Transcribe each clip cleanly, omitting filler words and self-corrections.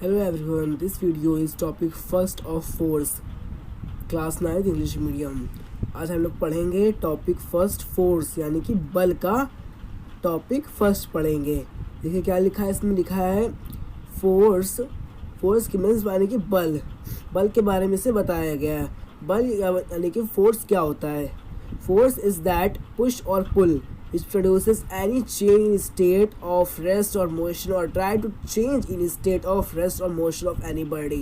Hello everyone, this video is topic first of force class 9 English medium. आज हम लोग पढ़ेंगे टॉपिक फर्स्ट फोर्स यानी कि बल का टॉपिक फर्स्ट पढ़ेंगे। देखिए क्या लिखा है, इसमें लिखा है फोर्स। फोर्स की मीन्स यानी कि बल के बारे में से बताया गया है। बल यानी कि फोर्स क्या होता है। फोर्स इज दैट पुश और पुल which produces any change in state of rest or motion or try to change in state of rest or motion of anybody।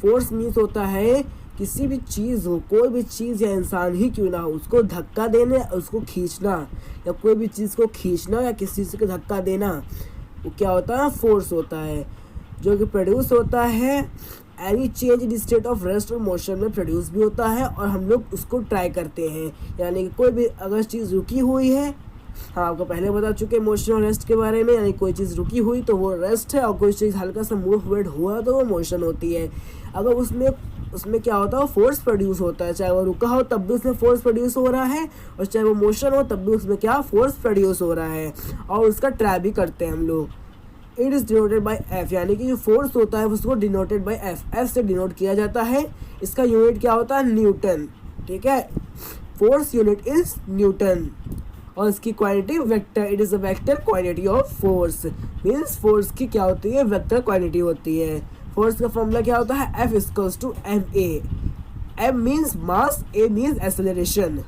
force means होता है किसी भी चीज़ हो, कोई भी चीज़ या इंसान ही क्यों ना हो, उसको धक्का देना, उसको खींचना, या कोई भी चीज़ को खींचना या किसी चीज़ को धक्का देना, वो क्या होता है, फोर्स होता है। जो कि प्रोड्यूस होता है any change in state of rest और मोशन में प्रोड्यूस भी होता है, और हम लोग उसको ट्राई करते हैं। यानी कि कोई भी अगर चीज़ रुकी हुई है, हाँ आपको पहले बता चुके मोशन और रेस्ट के बारे में, यानी कोई चीज़ रुकी हुई तो वो रेस्ट है, और कोई चीज़ हल्का सा मूवमेंट हुआ तो वो मोशन होती है। अगर उसमें क्या होता है, फोर्स प्रोड्यूस होता है। चाहे वो रुका हो तब भी उसमें फोर्स प्रोड्यूस हो रहा है, और चाहे वो मोशन हो तब भी उसमें क्या फोर्स प्रोड्यूस हो रहा है, और उसका ट्राई भी करते हैं हम लोग। It is denoted by F, यानी कि जो फोर्स होता है उसको डिनोटेड बाई एफ से डिनोट किया जाता है। इसका यूनिट क्या होता है, न्यूटन। ठीक है, फोर्स यूनिट इज न्यूटन, और इसकी quantity vector. It is a vector quantity of force. Means force की क्या होती है, वेक्टर क्वांटिटी होती है। फोर्स का फॉर्मूला क्या होता है, F equals to ma। m means mass, a means acceleration.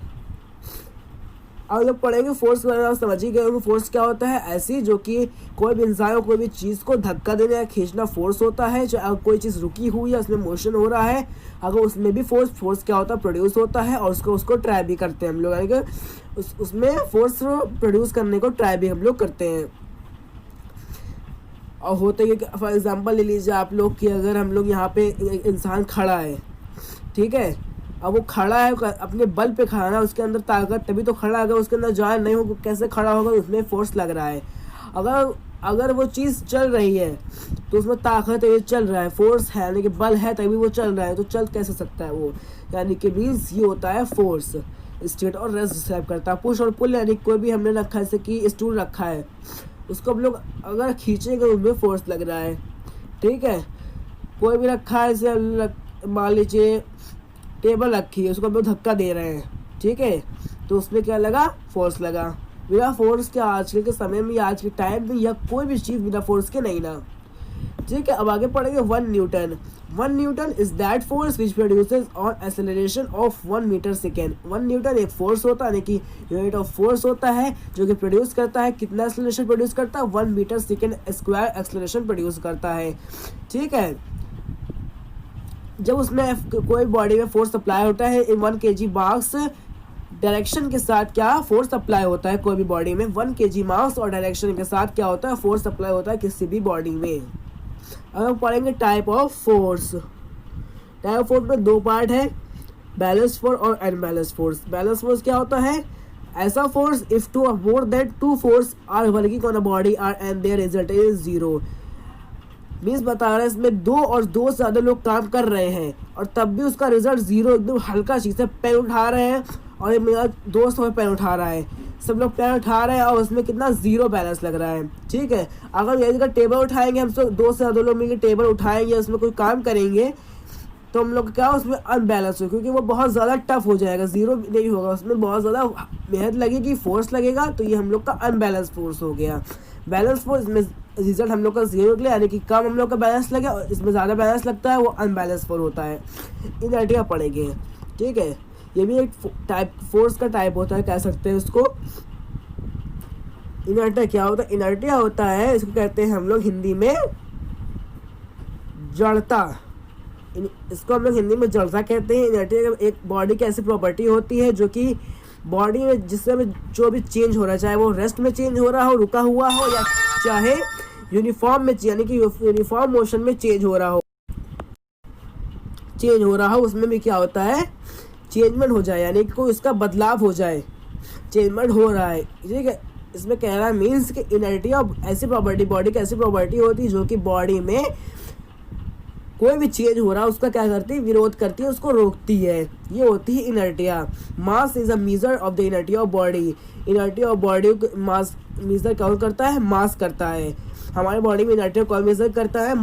अब लोग पढ़ेंगे फोर्स के बारे में, समझ ही गए होंगे फोर्स क्या होता है। ऐसी जो कि कोई भी इंसान कोई भी चीज़ को धक्का देना या खींचना फोर्स होता है। चाहे कोई चीज़ रुकी हुई है, उसमें मोशन हो रहा है, अगर उसमें भी फोर्स क्या होता है, प्रोड्यूस होता है, और उसको ट्राई भी करते हैं हम लोग। यानी कि उसमें फोर्स प्रोड्यूस करने को ट्राई भी हम लोग करते हैं। और होता है कि फॉर एग्जांपल ले लीजिए आप लोग कि अगर हम लोग यहाँ पे एक इंसान खड़ा है, ठीक है, अब वो खड़ा है अपने बल पे खड़ा है, उसके अंदर ताकत तभी तो खड़ा है। अगर उसके अंदर जान नहीं हो कैसे खड़ा होगा, उसमें फोर्स लग रहा है। अगर वो चीज़ चल रही है तो उसमें ताकत है, ये चल रहा है, फोर्स है, यानी कि बल है तभी वो चल रहा है, तो चल कैसे सकता है वो। यानी कि मीन्स ये होता है फोर्स। स्टेट और रेस्ट डिस्क्राइब करता है। पुश और पुल यानी कोई भी हमने रखा है, जैसे कि स्टूल रखा है, उसको हम लोग अगर खींचेंगे उसमें फोर्स लग रहा है। ठीक है, कोई भी रखा है, जैसे मान लीजिए टेबल रखी है, उसको हम लोग धक्का दे रहे हैं, ठीक है, तो उसमें क्या लगा, फोर्स लगा। बिना फोर्स के आजकल के समय में, आज के टाइम में, या कोई भी चीज़ बिना फोर्स के नहीं ना। ठीक है, अब आगे पढ़ेंगे 1 newton. 1 newton is that force which produces on acceleration of 1 metre second. 1 newton एक फोर्स होता है, यानी कि यूनिट ऑफ फोर्स होता है, जो कि प्रोड्यूस करता है, कितना एक्सेलरेशन प्रोड्यूस करता है, 1 metre second square acceleration produce करता है। ठीक है, जब उसमें कोई बॉडी में फोर्स अप्लाई होता है, 1 kg मास डायरेक्शन के साथ क्या फोर्स अप्लाई होता है, कोई भी बॉडी में 1 kg मास और डायरेक्शन के साथ क्या होता है, फोर्स अप्लाई होता है किसी भी बॉडी में। अब हम पढ़ेंगे type of force. Type of force में 2 पार्ट है, बैलेंस फोर्स और अनबैलेंस फोर्स। बैलेंस फोर्स क्या होता है, ऐसा force if two more than 2 force are working on a body are and their result is 0। Means बता रहा है इसमें 2 से ज़्यादा लोग काम कर रहे हैं और तब भी उसका रिजल्ट 0। एकदम हल्का चीज़ है, पैर उठा रहे हैं और मेरा दोस्त हमें पैर उठा रहा है, सब लोग पैर उठा रहे हैं और उसमें कितना 0 बैलेंस लग रहा है। ठीक है, अगर यदि का टेबल उठाएंगे, हम सब 2 से ज़्यादा लोग मिलकर टेबल उठाएंगे, उसमें कोई काम करेंगे, तो हम लोग क्या उसमें अनबैलेंस हो, क्योंकि वो बहुत ज़्यादा टफ हो जाएगा, 0 नहीं होगा, उसमें बहुत ज़्यादा मेहनत लगेगी, फोर्स लगेगा, तो ये हम लोग का अनबैलेंस फोर्स हो गया। बैलेंस फोर्स में रिजल्ट हम लोग का 0 निकले, यानी कि कम हम लोग का बैलेंस लगे, और इसमें ज़्यादा बैलेंस लगता है, वो अनबैलेंस फोर्स होता है। इनर्टिया पढ़ेंगे। ठीक है, ये भी एक टाइप फोर्स का टाइप होता है, कह सकते हैं उसको। इनर्टिया क्या होता है, इनर्टिया होता है, इसको कहते हैं हम लोग हिंदी में जड़ता। इसको हम लोग हिंदी में जड़ता कहते हैं। इनर्टिया एक बॉडी की ऐसी प्रॉपर्टी होती है जो कि बॉडी में जिससे जो भी चेंज हो रहा है, चाहे वो रेस्ट में चेंज हो रहा हो, रुका हुआ हो, या चाहे यूनिफॉर्म में, यानी कि यूनिफॉर्म मोशन में चेंज हो रहा हो, उसमें भी क्या होता है, चेंजमेंट हो जाए, यानी कि कोई उसका बदलाव हो जाए, चेंजमेंट हो रहा है। ठीक है, इसमें कह रहा है मीन्स कि इनर्टिया ऐसी प्रॉपर्टी, बॉडी की ऐसी प्रॉपर्टी होती है जो कि बॉडी में कोई भी चेंज हो रहा है उसका क्या करती है, विरोध करती है, उसको रोकती है। ये होती है inertia. Mass is a measure of the inertia of body. Inertia of body mass measure कौन करता है, मास करता है। हमारे बॉडी में इनर्टिया कौन मेजर करता है,